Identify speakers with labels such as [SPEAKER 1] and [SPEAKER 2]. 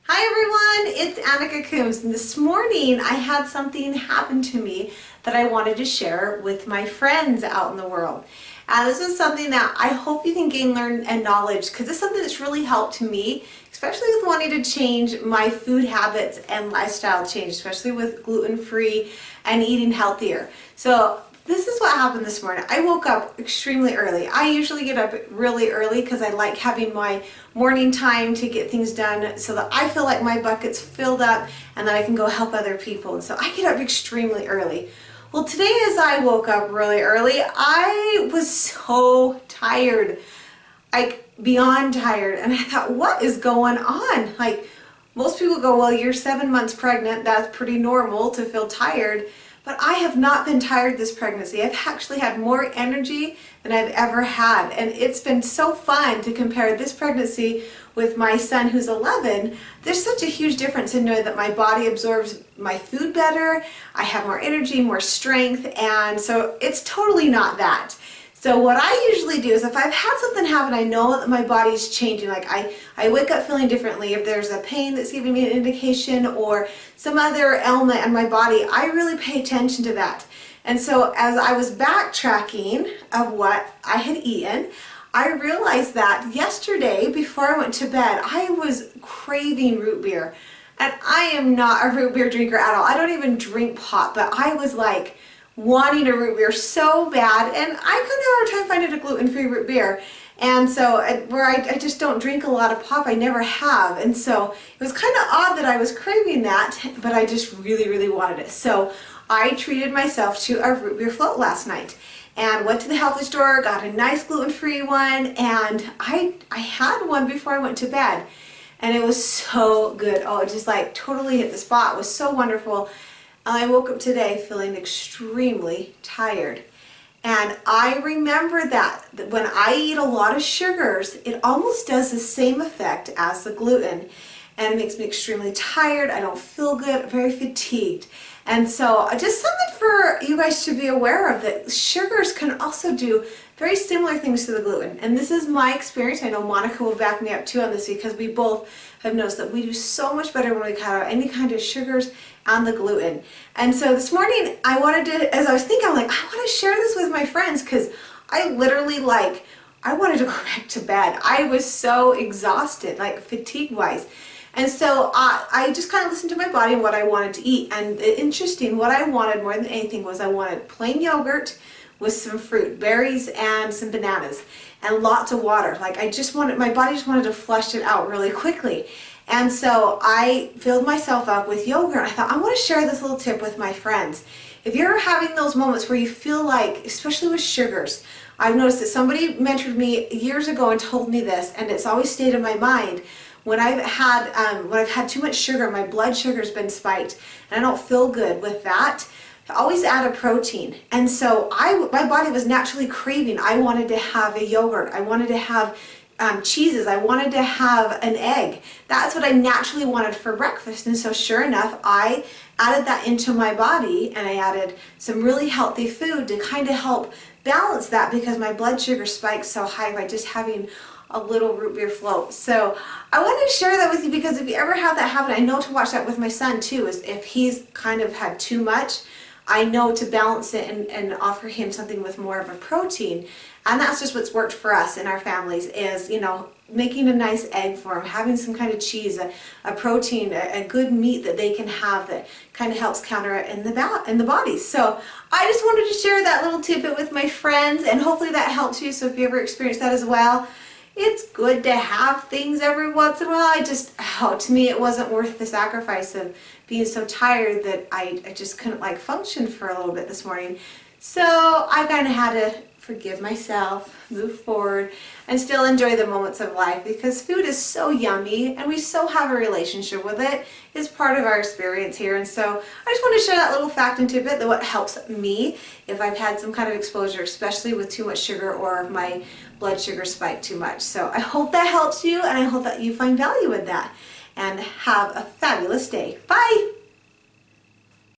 [SPEAKER 1] Hi everyone, it's Annika Coombs, and this morning I had something happen to me that I wanted to share with my friends out in the world. And this is something that I hope you can gain, learn, and knowledge, because it's something that's really helped me, especially with wanting to change my food habits and lifestyle change, especially with gluten-free and eating healthier. So this is what happened this morning. I woke up extremely early. I usually get up really early because I like having my morning time to get things done so that I feel like my bucket's filled up and that I can go help other people. And so I get up extremely early. Well, today as I woke up really early, I was so tired, like beyond tired. And I thought, what is going on? Like, most people go, well, you're 7 months pregnant. That's pretty normal to feel tired. But I have not been tired this pregnancy. I've actually had more energy than I've ever had. And it's been so fun to compare this pregnancy with my son who's 11. There's such a huge difference in knowing that my body absorbs my food better. I have more energy, more strength. And so it's totally not that. So what I usually do is if I've had something happen, I know that my body's changing. Like I wake up feeling differently. If there's a pain that's giving me an indication or some other ailment in my body, I really pay attention to that. And so as I was backtracking of what I had eaten, I realized that yesterday before I went to bed, I was craving root beer. And I am not a root beer drinker at all. I don't even drink pop, but I was like, wanting a root beer so bad, and I couldn't have a hard time finding a gluten-free root beer. And so where I just don't drink a lot of pop, I never have, and so it was kind of odd that I was craving that, but I just really wanted it. So I treated myself to a root beer float last night and went to the health store, got a nice gluten-free one, and I had one before I went to bed, and it was so good. Oh, it just like totally hit the spot. It was so wonderful. I woke up today feeling extremely tired. And I remember that when I eat a lot of sugars, it almost does the same effect as the gluten. And it makes me extremely tired. I don't feel good, very fatigued. And so just something for you guys to be aware of, that sugars can also do very similar things to the gluten. And this is my experience. I know Monica will back me up too on this, because we both have noticed that we do so much better when we cut out any kind of sugars and the gluten. And so this morning I wanted to, as I was thinking, I'm like, I want to share this with my friends, because I literally I wanted to go back to bed. I was so exhausted, like fatigue wise. And so I just kind of listened to my body and what I wanted to eat. And interesting, what I wanted more than anything was I wanted plain yogurt with some fruit, berries and some bananas, and lots of water. Like I just wanted, my body just wanted to flush it out really quickly. And so I filled myself up with yogurt. I thought, I want to share this little tip with my friends. If you're having those moments where you feel like, especially with sugars, I've noticed that somebody mentored me years ago and told me this, and it's always stayed in my mind. When I've had too much sugar, my blood sugar's been spiked, and I don't feel good with that, I always add a protein. And so my body was naturally craving. I wanted to have a yogurt. I wanted to have cheeses. I wanted to have an egg. That's what I naturally wanted for breakfast. And so sure enough, I added that into my body, and I added some really healthy food to kind of help balance that, because my blood sugar spikes so high by just having a little root beer float. So I wanted to share that with you, because if you ever have that happen, I know to watch that with my son too, is if he's kind of had too much, I know to balance it and offer him something with more of a protein. And that's just what's worked for us in our families, is, you know, making a nice egg for him, having some kind of cheese, a protein, a good meat that they can have that kind of helps counter it in the body. So I just wanted to share that little tidbit with my friends, and hopefully that helps you. So if you ever experience that as well, it's good to have things every once in a while. To me, it wasn't worth the sacrifice of being so tired that I just couldn't function for a little bit this morning. So I kind of had to forgive myself, move forward, and still enjoy the moments of life, because food is so yummy and we so have a relationship with it. It's part of our experience here. And so I just want to share that little fact and tidbit, that what helps me if I've had some kind of exposure, especially with too much sugar or my blood sugar spiked too much. So I hope that helps you, and I hope that you find value in that, and have a fabulous day. Bye!